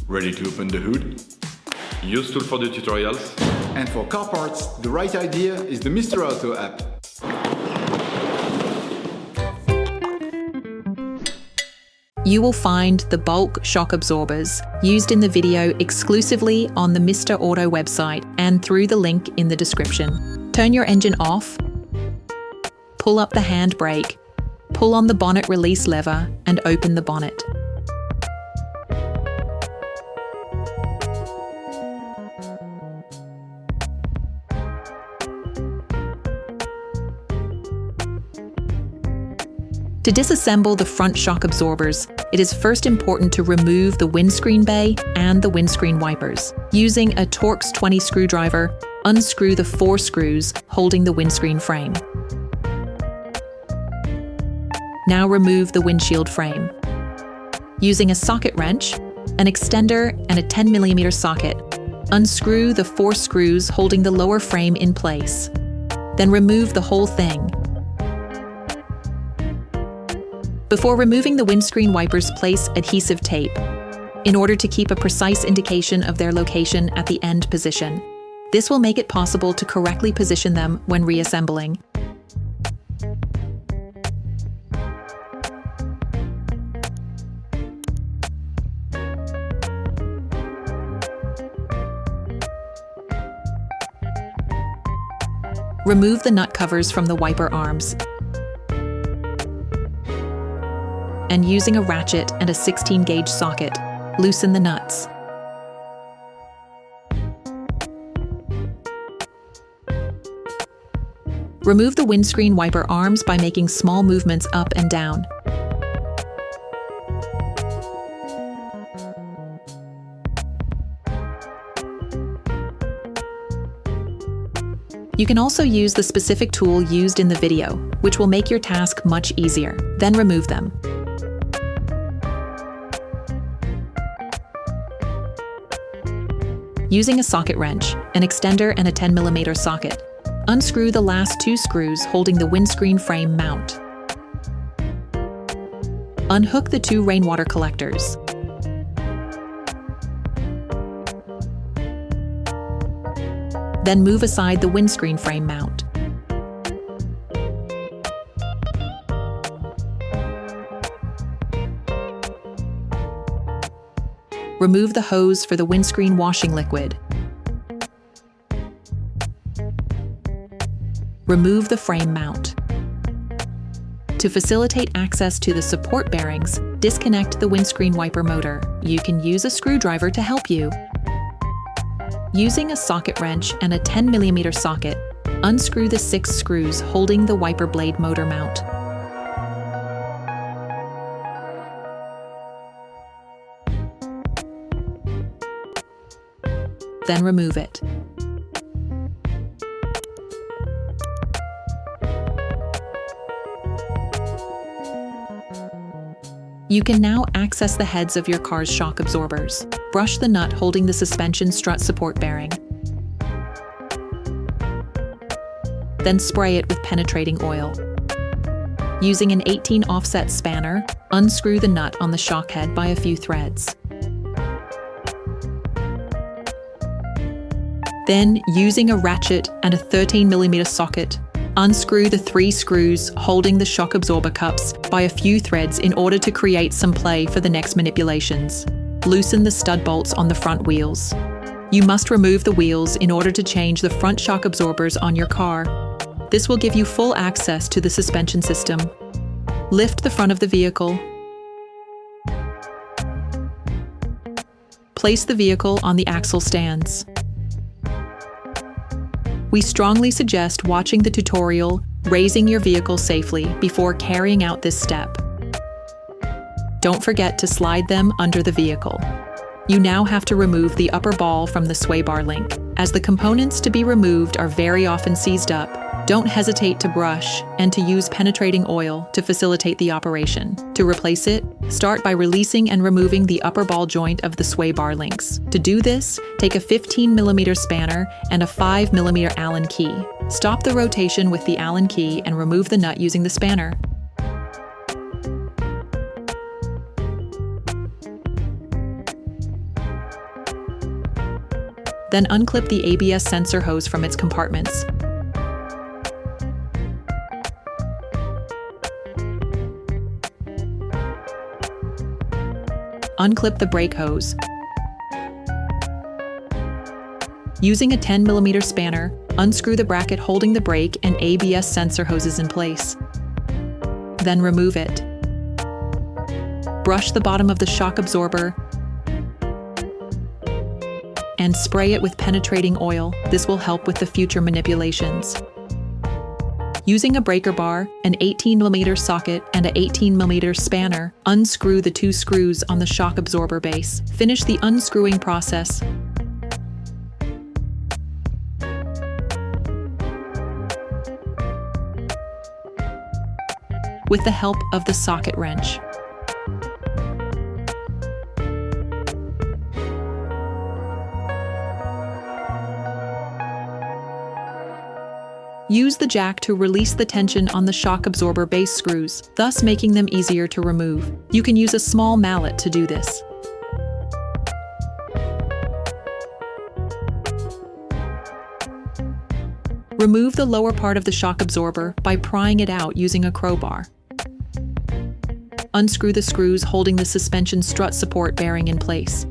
Ready to open the hood? UseTool for the tutorials. And for car parts, the right idea is the Mr. Auto app. You will find the bulk shock absorbers used in the video exclusively on the Mr. Auto website and through the link in the description. Turn your engine off, pull up the handbrake, pull on the bonnet release lever and open the bonnet. To disassemble the front shock absorbers, it is first important to remove the windscreen bay and the windscreen wipers. Using a Torx T20 screwdriver, unscrew the 4 screws holding the windscreen frame. Now remove the windshield frame. Using a socket wrench, an extender, and a 10mm socket, unscrew the 4 screws holding the lower frame in place. Then remove the whole thing. Before removing the windscreen wipers, place adhesive tape in order to keep a precise indication of their location at the end position. This will make it possible to correctly position them when reassembling. Remove the nut covers from the wiper arms. And using a ratchet and a 16-gauge socket, loosen the nuts. Remove the windscreen wiper arms by making small movements up and down. You can also use the specific tool used in the video, which will make your task much easier. Then remove them. Using a socket wrench, an extender, and a 10mm socket, unscrew the last 2 screws holding the windscreen frame mount. Unhook the 2 rainwater collectors. Then move aside the windscreen frame mount. Remove the hose for the windscreen washing liquid. Remove the frame mount. To facilitate access to the support bearings, disconnect the windscreen wiper motor. You can use a screwdriver to help you. Using a socket wrench and a 10mm socket, unscrew the 6 screws holding the wiper blade motor mount. Then remove it. You can now access the heads of your car's shock absorbers. Brush the nut holding the suspension strut support bearing. Then spray it with penetrating oil. Using an 18 offset spanner, unscrew the nut on the shock head by a few threads. Then, using a ratchet and a 13mm socket, unscrew the 3 screws holding the shock absorber cups by a few threads in order to create some play for the next manipulations. Loosen the stud bolts on the front wheels. You must remove the wheels in order to change the front shock absorbers on your car. This will give you full access to the suspension system. Lift the front of the vehicle. Place the vehicle on the axle stands. We strongly suggest watching the tutorial, raising your vehicle safely before carrying out this step. Don't forget to slide them under the vehicle. You now have to remove the upper ball from the sway bar link. As the components to be removed are very often seized up, don't hesitate to brush and to use penetrating oil to facilitate the operation. To replace it, start by releasing and removing the upper ball joint of the sway bar links. To do this, take a 15mm spanner and a 5mm Allen key. Stop the rotation with the Allen key and remove the nut using the spanner. Then unclip the ABS sensor hose from its compartments. Unclip the brake hose. Using a 10mm spanner, unscrew the bracket holding the brake and ABS sensor hoses in place. Then remove it. Brush the bottom of the shock absorber and spray it with penetrating oil. This will help with the future manipulations. Using a breaker bar, an 18mm socket, and an 18mm spanner, unscrew the 2 screws on the shock absorber base. Finish the unscrewing process. With the help of the socket wrench. Use the jack to release the tension on the shock absorber base screws, thus making them easier to remove. You can use a small mallet to do this. Remove the lower part of the shock absorber by prying it out using a crowbar. Unscrew the screws holding the suspension strut support bearing in place.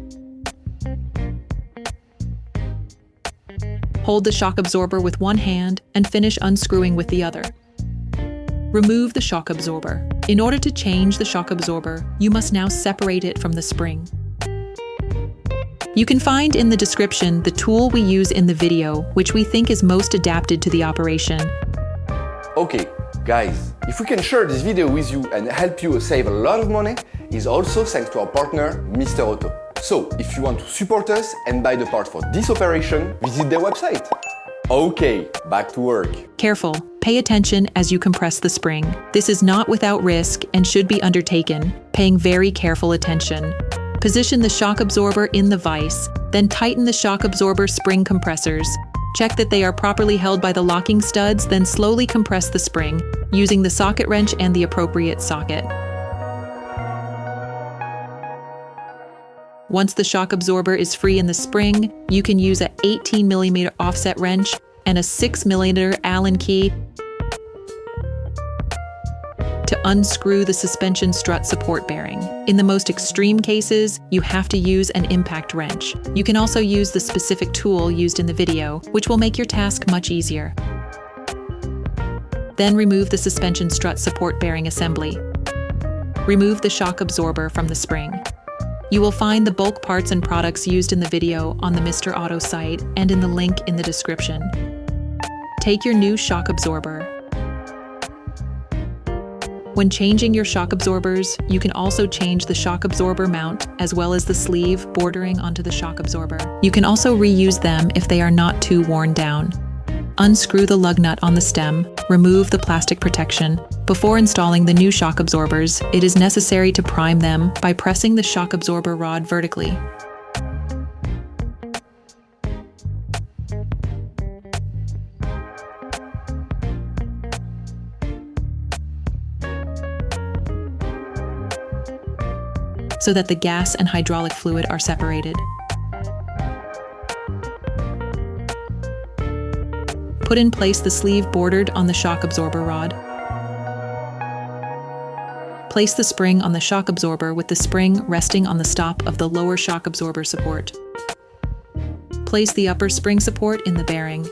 Hold the shock absorber with one hand and finish unscrewing with the other. Remove the shock absorber. In order to change the shock absorber, you must now separate it from the spring. You can find in the description the tool we use in the video, which we think is most adapted to the operation. Okay, guys, if we can share this video with you and help you save a lot of money, is also thanks to our partner, Mr. Auto. So, if you want to support us and buy the part for this operation, visit their website. Okay, back to work. Careful. Pay attention as you compress the spring. This is not without risk and should be undertaken, paying very careful attention. Position the shock absorber in the vise, then tighten the shock absorber spring compressors. Check that they are properly held by the locking studs, then slowly compress the spring, using the socket wrench and the appropriate socket. Once the shock absorber is free in the spring, you can use an 18mm offset wrench and a 6mm Allen key to unscrew the suspension strut support bearing. In the most extreme cases, you have to use an impact wrench. You can also use the specific tool used in the video, which will make your task much easier. Then remove the suspension strut support bearing assembly. Remove the shock absorber from the spring. You will find the bulk parts and products used in the video on the Mr. Auto site and in the link in the description. Take your new shock absorber. When changing your shock absorbers, you can also change the shock absorber mount as well as the sleeve bordering onto the shock absorber. You can also reuse them if they are not too worn down. Unscrew the lug nut on the stem, remove the plastic protection. Before installing the new shock absorbers, it is necessary to prime them by pressing the shock absorber rod vertically. So that the gas and hydraulic fluid are separated. Put in place the sleeve bordered on the shock absorber rod. Place the spring on the shock absorber with the spring resting on the stop of the lower shock absorber support. Place the upper spring support in the bearing.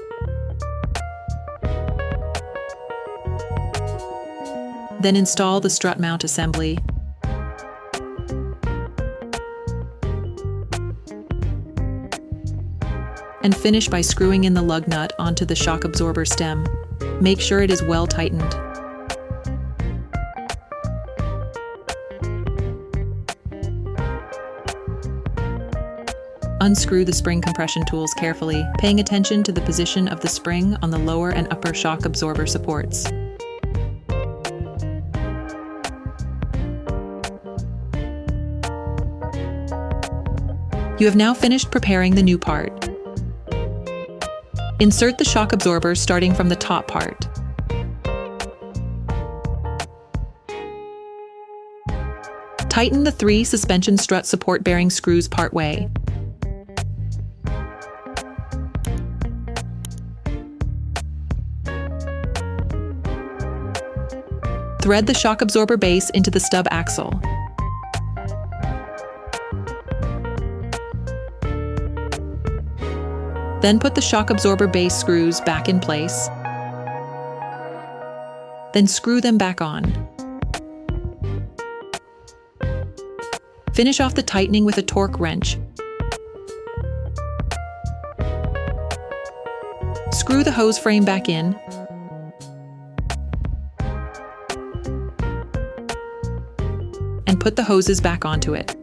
Then install the strut mount assembly. And finish by screwing in the lug nut onto the shock absorber stem. Make sure it is well tightened. Unscrew the spring compression tools carefully, paying attention to the position of the spring on the lower and upper shock absorber supports. You have now finished preparing the new part. Insert the shock absorber starting from the top part. Tighten the 3 suspension strut support bearing screws part way. Thread the shock absorber base into the stub axle. Then put the shock absorber base screws back in place. Then screw them back on. Finish off the tightening with a torque wrench. Screw the hose frame back in. And put the hoses back onto it.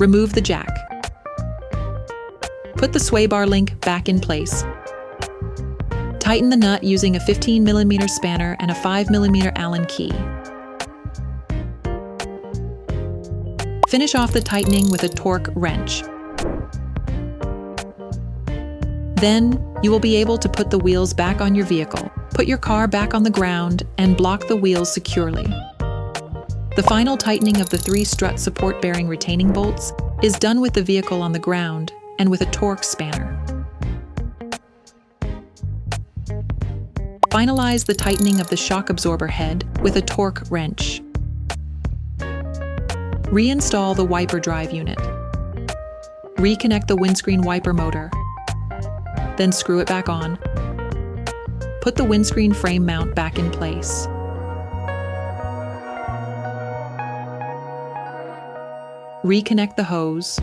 Remove the jack. Put the sway bar link back in place. Tighten the nut using a 15mm spanner and a 5mm Allen key. Finish off the tightening with a torque wrench. Then, you will be able to put the wheels back on your vehicle, put your car back on the ground, and block the wheels securely. The final tightening of the 3 strut support bearing retaining bolts is done with the vehicle on the ground and with a Torx spanner. Finalize the tightening of the shock absorber head with a torque wrench. Reinstall the wiper drive unit. Reconnect the windscreen wiper motor. Then screw it back on. Put the windscreen frame mount back in place. Reconnect the hose.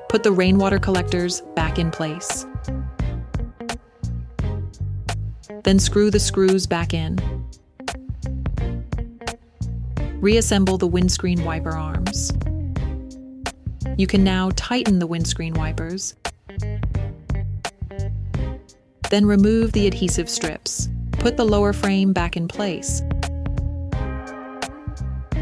Put the rainwater collectors back in place. Then screw the screws back in. Reassemble the windscreen wiper arms. You can now tighten the windscreen wipers. Then remove the adhesive strips. Put the lower frame back in place.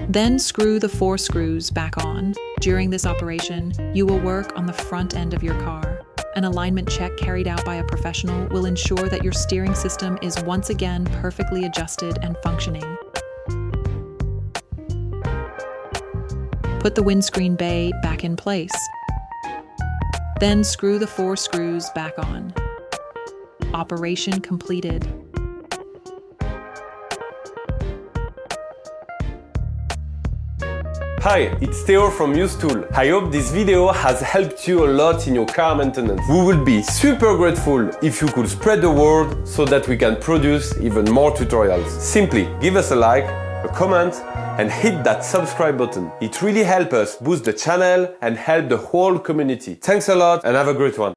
Then screw the 4 screws back on. During this operation, you will work on the front end of your car. An alignment check carried out by a professional will ensure that your steering system is once again perfectly adjusted and functioning. Put the windscreen bay back in place. Then screw the 4 screws back on. Operation completed. Hi, it's Theo from UseTool. I hope this video has helped you a lot in your car maintenance. We would be super grateful if you could spread the word so that we can produce even more tutorials. Simply give us a like, a comment, and hit that subscribe button. It really helps us boost the channel and help the whole community. Thanks a lot and have a great one.